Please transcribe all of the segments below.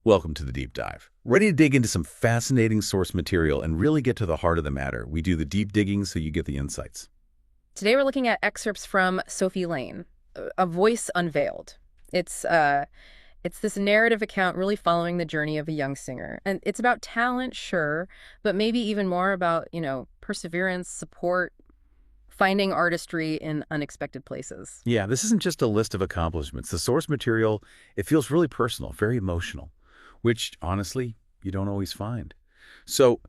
Welcome to the deep dive. Ready to dig into some fascinating source material and really get to the heart of the matter. We do the deep digging so you get the insights. Today we're looking at excerpts from Sophie Lane, A Voice Unveiled. It's uh it's this narrative account really following the journey of a young singer. And it's about talent, sure, but maybe even more about, perseverance, support, finding artistry in unexpected places. Yeah, this isn't just a list of accomplishments. The source material, it feels really personal, very emotional, which honestly, you don't always find. So,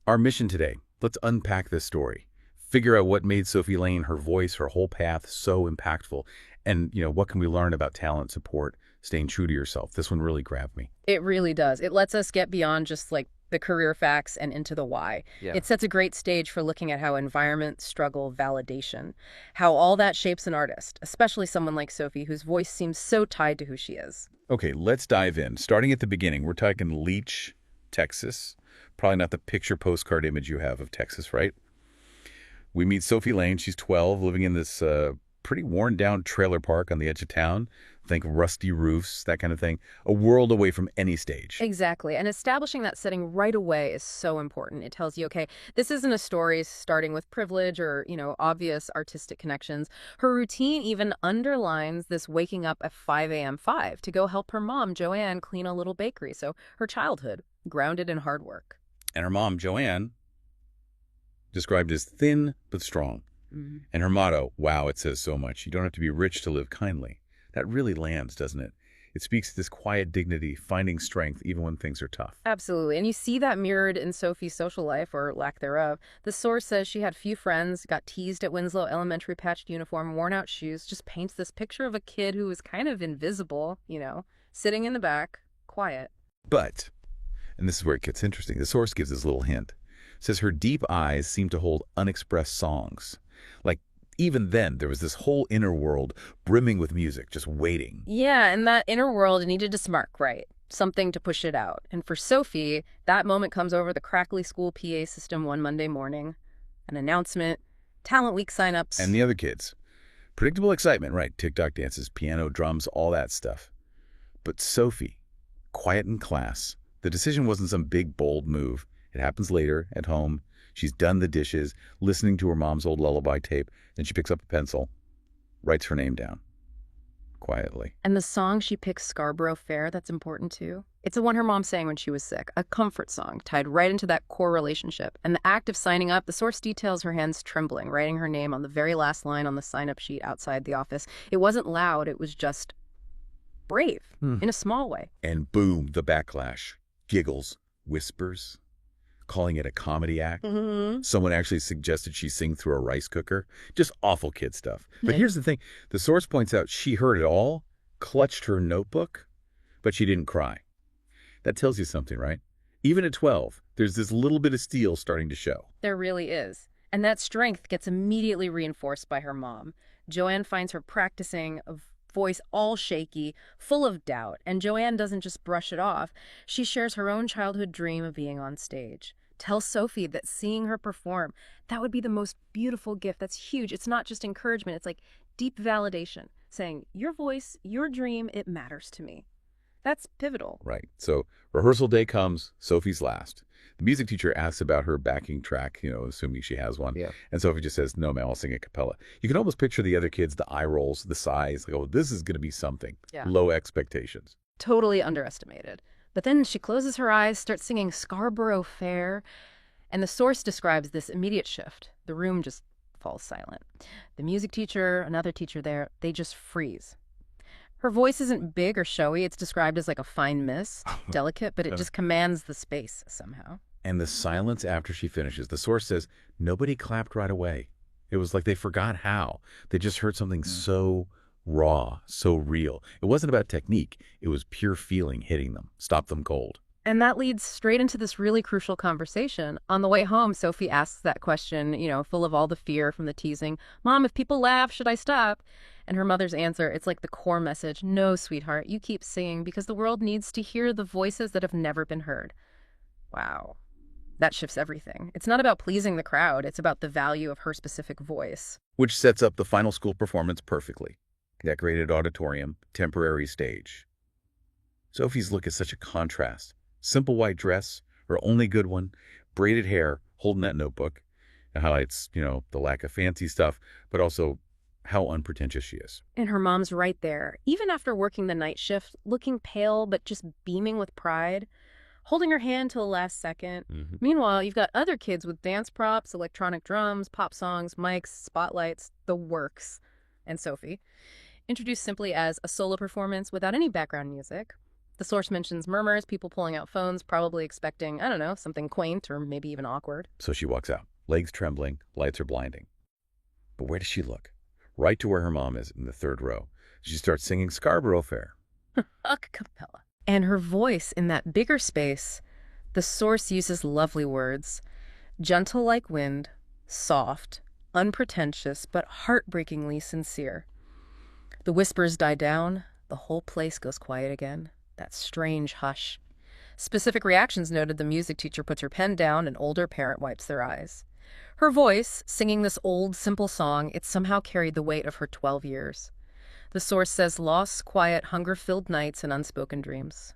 our mission today, let's unpack this story. Figure out what made Sophie Lane, her voice, her whole path so impactful. And, what can we learn about talent, support, staying true to yourself? This one really grabbed me. It really does. It lets us get beyond just like the career facts and into the why. Yeah. It sets a great stage for looking at how environment, struggle, validation, how all that shapes an artist, especially someone like Sophie, whose voice seems so tied to who she is. Okay, let's dive in. Starting at the beginning, we're talking Leach, Texas. Probably not the picture postcard image you have of Texas, right? We meet Sophie Lane. She's 12, living in this pretty worn-down trailer park on the edge of town. Think rusty roofs, that kind of thing. A world away from any stage. Exactly. And establishing that setting right away is so important. It tells you, okay, this isn't a story starting with privilege or, obvious artistic connections. Her routine even underlines this waking up at 5 a.m. 5 to go help her mom, Joanne, clean a little bakery. So her childhood, grounded in hard work. And her mom, Joanne, described as thin but strong. Mhm. And her motto, wow, it says so much. You don't have to be rich to live kindly. That really lands, doesn't it? It speaks to this quiet dignity, finding strength even when things are tough. Absolutely. And you see that mirrored in Sophie's social life, or lack thereof. The source says she had few friends, got teased at Winslow Elementary, patched uniform, worn out shoes, just paints this picture of a kid who was kind of invisible, sitting in the back, quiet. But, and this is where it gets interesting, the source gives this little hint. It says her deep eyes seem to hold unexpressed songs. Like, even then, there was this whole inner world brimming with music, just waiting. Yeah, and that inner world needed to spark, right? Something to push it out. And for Sophie, that moment comes over the crackly school PA system one Monday morning. An announcement, Talent Week signups. And the other kids. Predictable excitement, right? TikTok dances, piano, drums, all that stuff. But Sophie, quiet in class. The decision wasn't some big, bold move. It happens later, at home. She's done the dishes, listening to her mom's old lullaby tape. Then she picks up a pencil, writes her name down, quietly. And the song she picks, Scarborough Fair, that's important too. It's the one her mom sang when she was sick, a comfort song tied right into that core relationship. And the act of signing up, the source details her hands trembling, writing her name on the very last line on the sign-up sheet outside the office. It wasn't loud, it was just brave, in a small way. And boom, the backlash. Giggles, whispers, calling it a comedy act. Someone actually suggested she sing through a rice cooker. Just awful kid stuff. But here's the thing. The source points out she heard it all, clutched her notebook, but she didn't cry. That tells you something, right? Even at 12, there's this little bit of steel starting to show. There really is. And that strength gets immediately reinforced by her mom. Joanne finds her practicing a voice all shaky, full of doubt, and Joanne doesn't just brush it off. She shares her own childhood dream of being on stage. Tells Sophie that seeing her perform, that would be the most beautiful gift. That's huge. It's not just encouragement. It's like deep validation, saying, your voice, your dream, it matters to me. That's pivotal. Right. So rehearsal day comes, Sophie's last. The music teacher asks about her backing track, assuming she has one. Yeah. And Sophie just says, no, ma'am, I'll sing a cappella. You can almost picture the other kids, the eye rolls, the sighs, like, oh, this is going to be something. Yeah. Low expectations. Totally underestimated. But then she closes her eyes, starts singing Scarborough Fair, and the source describes this immediate shift. The room just falls silent. The music teacher, another teacher there, they just freeze. Her voice isn't big or showy. It's described as like a fine mist, delicate, but it just commands the space somehow. And the silence after she finishes. The source says, nobody clapped right away. It was like they forgot how. They just heard something so raw, so real. It wasn't about technique. It was pure feeling hitting them, stopped them cold. And that leads straight into this really crucial conversation. On the way home, Sophie asks that question, full of all the fear from the teasing. Mom, if people laugh, should I stop? And her mother's answer, it's like the core message. No, sweetheart, you keep singing because the world needs to hear the voices that have never been heard. Wow. That shifts everything. It's not about pleasing the crowd. It's about the value of her specific voice. Which sets up the final school performance perfectly. Decorated auditorium, temporary stage. Sophie's look is such a contrast. Simple white dress, her only good one, braided hair, holding that notebook. It highlights, the lack of fancy stuff, but also how unpretentious she is. And her mom's right there, even after working the night shift, looking pale but just beaming with pride, holding her hand till the last second. Meanwhile, you've got other kids with dance props, electronic drums, pop songs, mics, spotlights, the works. And Sophie, introduced simply as a solo performance without any background music. The source mentions murmurs, people pulling out phones, probably expecting, I don't know, something quaint or maybe even awkward. So she walks out, legs trembling, lights are blinding. But where does she look? Right to where her mom is, in the third row. She starts singing Scarborough Fair. A cappella. And her voice in that bigger space, the source uses lovely words. Gentle like wind, soft, unpretentious, but heartbreakingly sincere. The whispers die down, the whole place goes quiet again. That strange hush. Specific reactions noted: the music teacher puts her pen down, an older parent wipes their eyes. Her voice, singing this old, simple song, it somehow carried the weight of her 12 years. The source says lost, quiet, hunger-filled nights and unspoken dreams.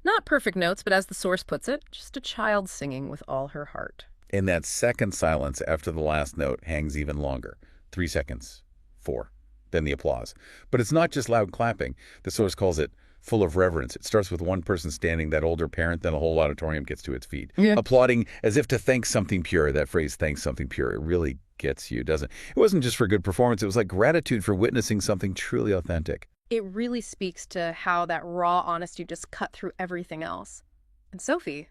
Not perfect notes, but as the source puts it, just a child singing with all her heart. And that second silence after the last note hangs even longer. 3 seconds. 4. Then the applause. But it's not just loud clapping. The source calls it full of reverence. It starts with one person standing, that older parent, then a whole auditorium gets to its feet. Yeah. Applauding as if to thank something pure. That phrase, thank something pure, it really gets you, doesn't it? It wasn't just for good performance. It was like gratitude for witnessing something truly authentic. It really speaks to how that raw honesty just cut through everything else. And Sophie,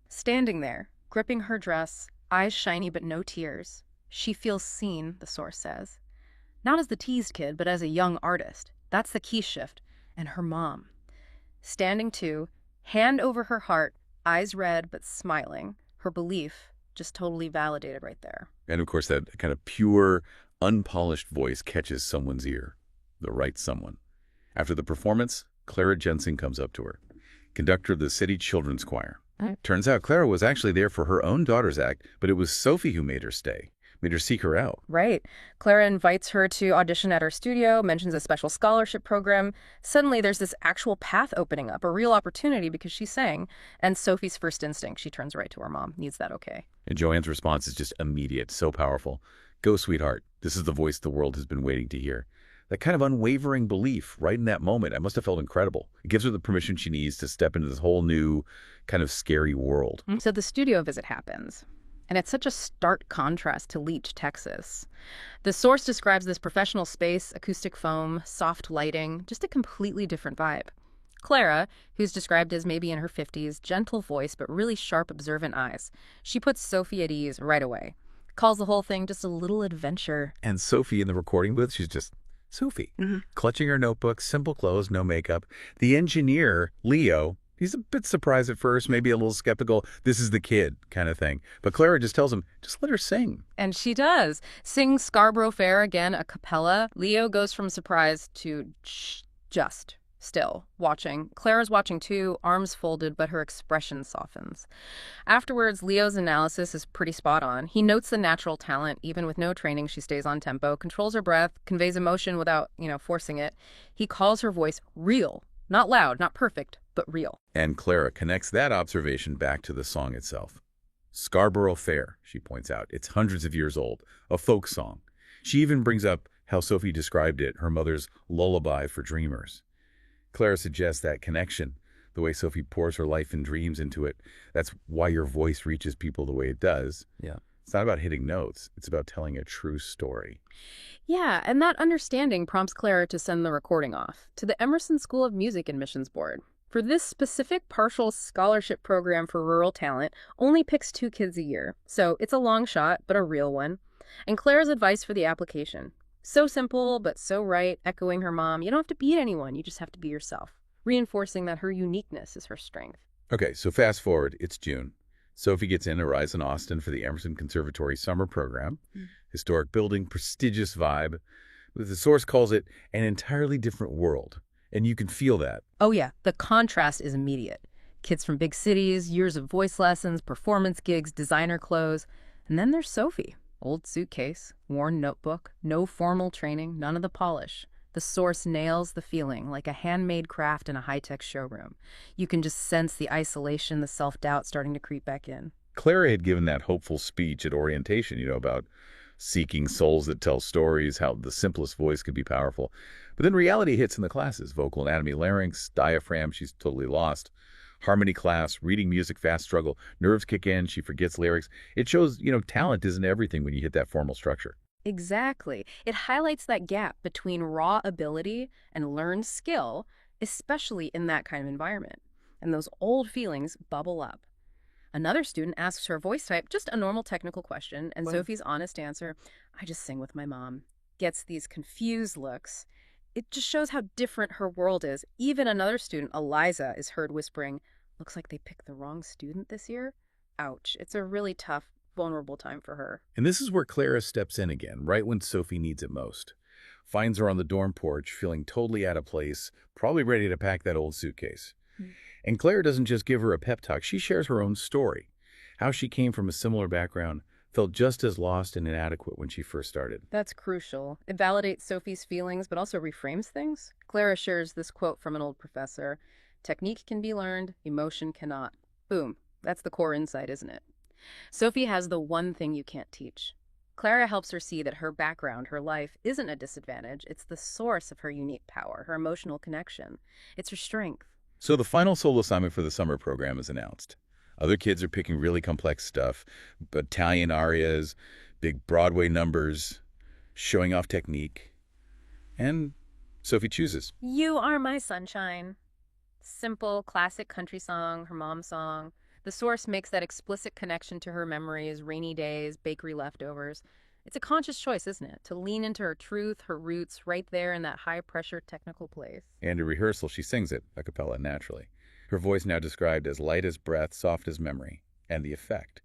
standing there, gripping her dress, eyes shiny but no tears. She feels seen, the source says. Not as the teased kid, but as a young artist. That's the key shift. And her mom, standing too, hand over her heart, eyes red but smiling, her belief just totally validated right there. And of course, that kind of pure, unpolished voice catches someone's ear, the right someone. After the performance, Clara Jensen comes up to her, conductor of the City Children's Choir. Turns out Clara was actually there for her own daughter's act, but it was Sophie who made her stay. Made her seek her out. Right. Clara invites her to audition at her studio, mentions a special scholarship program. Suddenly there's this actual path opening up, a real opportunity because she sang. And Sophie's first instinct, she turns right to her mom, needs that okay. And Joanne's response is just immediate, so powerful. Go, sweetheart. This is the voice the world has been waiting to hear. That kind of unwavering belief right in that moment, it must have felt incredible. It gives her the permission she needs to step into this whole new kind of scary world. So the studio visit happens. And it's such a stark contrast to Leach, Texas. The source describes this professional space, acoustic foam, soft lighting, just a completely different vibe. Clara, who's described as maybe in her 50s, gentle voice but really sharp, observant eyes. She puts Sophie at ease right away. Calls the whole thing just a little adventure. And Sophie in the recording booth, she's just Sophie. Clutching her notebook, simple clothes, no makeup. The engineer, Leo, he's a bit surprised at first, maybe a little skeptical. This is the kid kind of thing. But Clara just tells him, just let her sing. And she does. Sing Scarborough Fair again, a cappella. Leo goes from surprised to just still watching. Clara's watching too, arms folded, but her expression softens. Afterwards, Leo's analysis is pretty spot on. He notes the natural talent. Even with no training, she stays on tempo, controls her breath, conveys emotion without, forcing it. He calls her voice real. Not loud, not perfect, but real. And Clara connects that observation back to the song itself. Scarborough Fair, she points out. It's hundreds of years old, a folk song. She even brings up how Sophie described it, her mother's lullaby for dreamers. Clara suggests that connection, the way Sophie pours her life and dreams into it. That's why your voice reaches people the way it does. Yeah. It's not about hitting notes. It's about telling a true story. Yeah, and that understanding prompts Clara to send the recording off to the Emerson School of Music Admissions Board. For this specific partial scholarship program for rural talent, only picks 2 kids a year. So it's a long shot, but a real one. And Clara's advice for the application. So simple, but so right, echoing her mom. You don't have to beat anyone. You just have to be yourself. Reinforcing that her uniqueness is her strength. Okay, so fast forward. It's June. Sophie gets in, arrives in Austin for the Emerson Conservatory summer program. Historic building, prestigious vibe. The source calls it an entirely different world. And you can feel that. Oh yeah, the contrast is immediate. Kids from big cities, years of voice lessons, performance gigs, designer clothes. And then there's Sophie. Old suitcase, worn notebook, no formal training, none of the polish. The source nails the feeling, like a handmade craft in a high-tech showroom. You can just sense the isolation, the self-doubt starting to creep back in. Clara had given that hopeful speech at orientation, about seeking souls that tell stories, how the simplest voice could be powerful. But then reality hits in the classes: vocal anatomy, larynx, diaphragm, she's totally lost. Harmony class, reading music, fast struggle, nerves kick in, she forgets lyrics. It shows, talent isn't everything when you hit that formal structure. Exactly. It highlights that gap between raw ability and learned skill, especially in that kind of environment. And those old feelings bubble up. Another student asks her voice type just a normal technical question, and Sophie's honest answer, "I just sing with my mom," gets these confused looks. It just shows how different her world is. Even another student, Eliza, is heard whispering, "Looks like they picked the wrong student this year." Ouch. It's a really tough, vulnerable time for her. And this is where Clara steps in again, right when Sophie needs it most. Finds her on the dorm porch, feeling totally out of place, probably ready to pack that old suitcase. And Claire doesn't just give her a pep talk, she shares her own story. How she came from a similar background, felt just as lost and inadequate when she first started. That's crucial. It validates Sophie's feelings, but also reframes things. Clara shares this quote from an old professor: "Technique can be learned, emotion cannot." Boom. That's the core insight, isn't it? Sophie has the one thing you can't teach. Clara helps her see that her background, her life, isn't a disadvantage. It's the source of her unique power, her emotional connection. It's her strength. So the final solo assignment for the summer program is announced. Other kids are picking really complex stuff, Italian arias, big Broadway numbers, showing off technique. And Sophie chooses. "You Are My Sunshine." Simple, classic country song, her mom's song. The source makes that explicit connection to her memories, rainy days, bakery leftovers. It's a conscious choice, isn't it? To lean into her truth, her roots, right there in that high-pressure technical place. And in rehearsal, she sings it a cappella naturally. Her voice now described as light as breath, soft as memory. And the effect.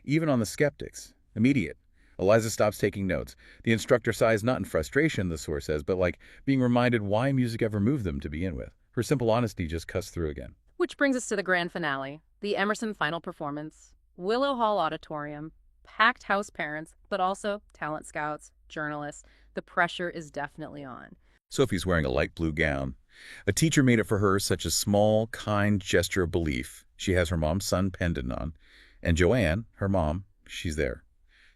Even on the skeptics. Immediate. Eliza stops taking notes. The instructor sighs not in frustration, the source says, but like being reminded why music ever moved them to begin with. Her simple honesty just cuts through again. Which brings us to the grand finale, the Emerson final performance. Willow Hall Auditorium, packed house parents, but also talent scouts, journalists. The pressure is definitely on. Sophie's wearing a light blue gown. A teacher made it for her, such a small, kind gesture of belief. She has her mom's son pendant on. And Joanne, her mom, she's there.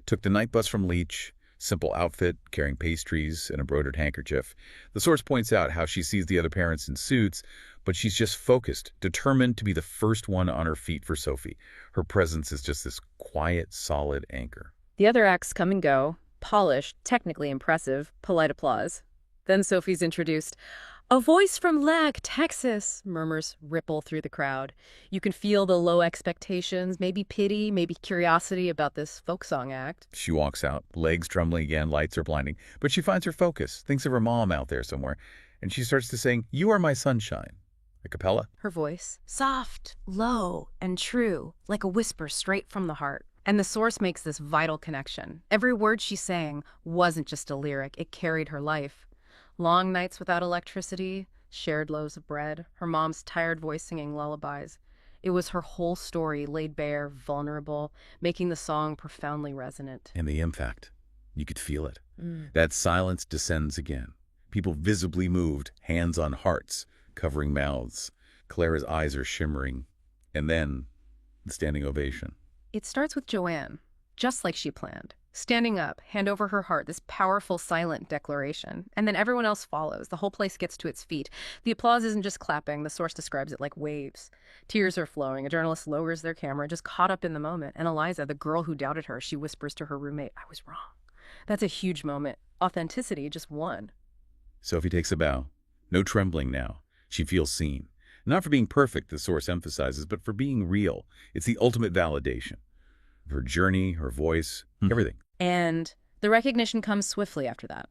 Took the night bus from Leach, simple outfit, carrying pastries, and a embroidered handkerchief. The source points out how she sees the other parents in suits, but she's just focused, determined to be the first one on her feet for Sophie. Her presence is just this quiet, solid anchor. The other acts come and go, polished, technically impressive, polite applause. Then Sophie's introduced. "A voice from Lag, Texas," murmurs ripple through the crowd. You can feel the low expectations, maybe pity, maybe curiosity about this folk song act. She walks out, legs trembling again, lights are blinding, but she finds her focus, thinks of her mom out there somewhere, and she starts to sing, "You Are My Sunshine," a cappella. Her voice, soft, low, and true, like a whisper straight from the heart. And the source makes this vital connection. Every word she sang wasn't just a lyric, it carried her life. Long nights without electricity, shared loaves of bread, her mom's tired voice singing lullabies. It was her whole story laid bare, vulnerable, making the song profoundly resonant. And the impact. You could feel it. That silence descends again. People visibly moved, hands on hearts, covering mouths. Clara's eyes are shimmering. And then, the standing ovation. It starts with Joanne, just like she planned. Standing up, hand over her heart, this powerful silent declaration. And then everyone else follows. The whole place gets to its feet. The applause isn't just clapping. The source describes it like waves. Tears are flowing. A journalist lowers their camera, just caught up in the moment. And Eliza, the girl who doubted her, she whispers to her roommate, "I was wrong." That's a huge moment. Authenticity just won. Sophie takes a bow. No trembling now. She feels seen. Not for being perfect, the source emphasizes, but for being real. It's the ultimate validation. Her journey, her voice, everything. And the recognition comes swiftly after that.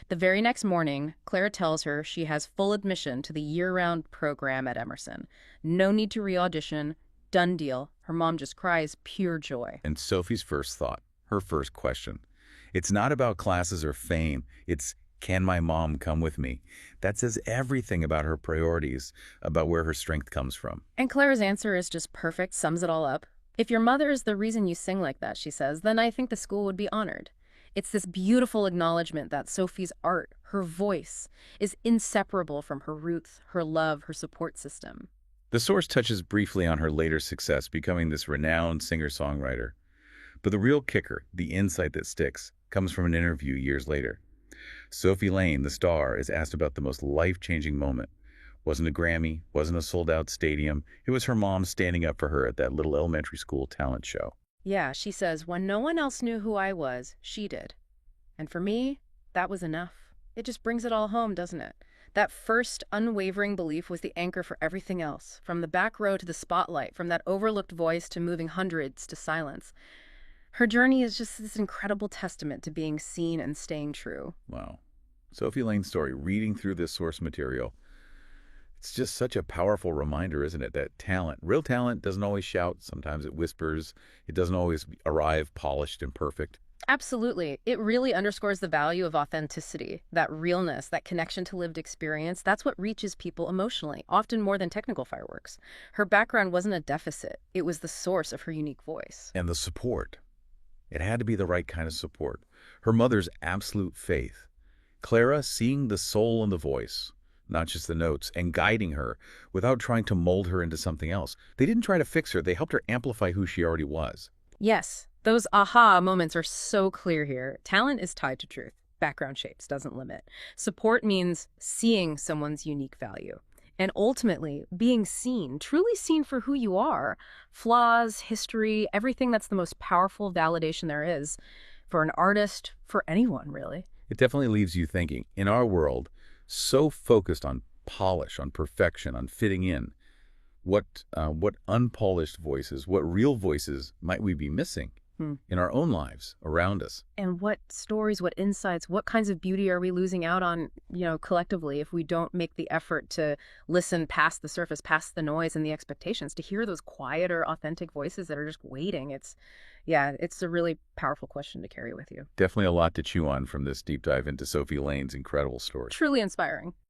The very next morning, Clara tells her she has full admission to the year-round program at Emerson. No need to re-audition. Done deal. Her mom just cries pure joy. And Sophie's first thought, her first question, it's not about classes or fame. It's, can my mom come with me? That says everything about her priorities, about where her strength comes from. And Clara's answer is just perfect, sums it all up. "If your mother is the reason you sing like that," she says, "then I think the school would be honored. It's this beautiful acknowledgement that Sophie's art, her voice, is inseparable from her roots, her love, her support system. The source touches briefly on her later success, becoming this renowned singer-songwriter. But the real kicker, the insight that sticks, comes from an interview years later. Sophie Lane, the star, is asked about the most life-changing moment. Wasn't a Grammy, wasn't a sold-out stadium. It was her mom standing up for her at that little elementary school talent show. Yeah, she says, when no one else knew who I was, she did. And for me, that was enough. It just brings it all home, doesn't it? That first unwavering belief was the anchor for everything else, from the back row to the spotlight, from that overlooked voice to moving hundreds to silence. Her journey is just this incredible testament to being seen and staying true. Wow. Sophie Lane's story, reading through this source material, it's just such a powerful reminder, isn't it, that talent, real talent, doesn't always shout. Sometimes it whispers. It doesn't always arrive polished and perfect. Absolutely. It really underscores the value of authenticity, that realness, that connection to lived experience. That's what reaches people emotionally, often more than technical fireworks. Her background wasn't a deficit. It was the source of her unique voice. And the support. It had to be the right kind of support. Her mother's absolute faith. Clara seeing the soul in the voice, not just the notes, and guiding her without trying to mold her into something else. They didn't try to fix her. They helped her amplify who she already was. Yes, those aha moments are so clear here. Talent is tied to truth. Background shapes doesn't limit. Support means seeing someone's unique value. And ultimately, being seen, truly seen for who you are. Flaws, history, everything that's the most powerful validation there is for an artist, for anyone, really. It definitely leaves you thinking, in our world, so focused on polish, on perfection, on fitting in, what unpolished voices, what real voices might we be missing in our own lives, around us? And what stories, what insights, what kinds of beauty are we losing out on, collectively if we don't make the effort to listen past the surface, past the noise and the expectations, to hear those quieter, authentic voices that are just waiting? It's a really powerful question to carry with you. Definitely a lot to chew on from this deep dive into Sophie Lane's incredible story. Truly inspiring.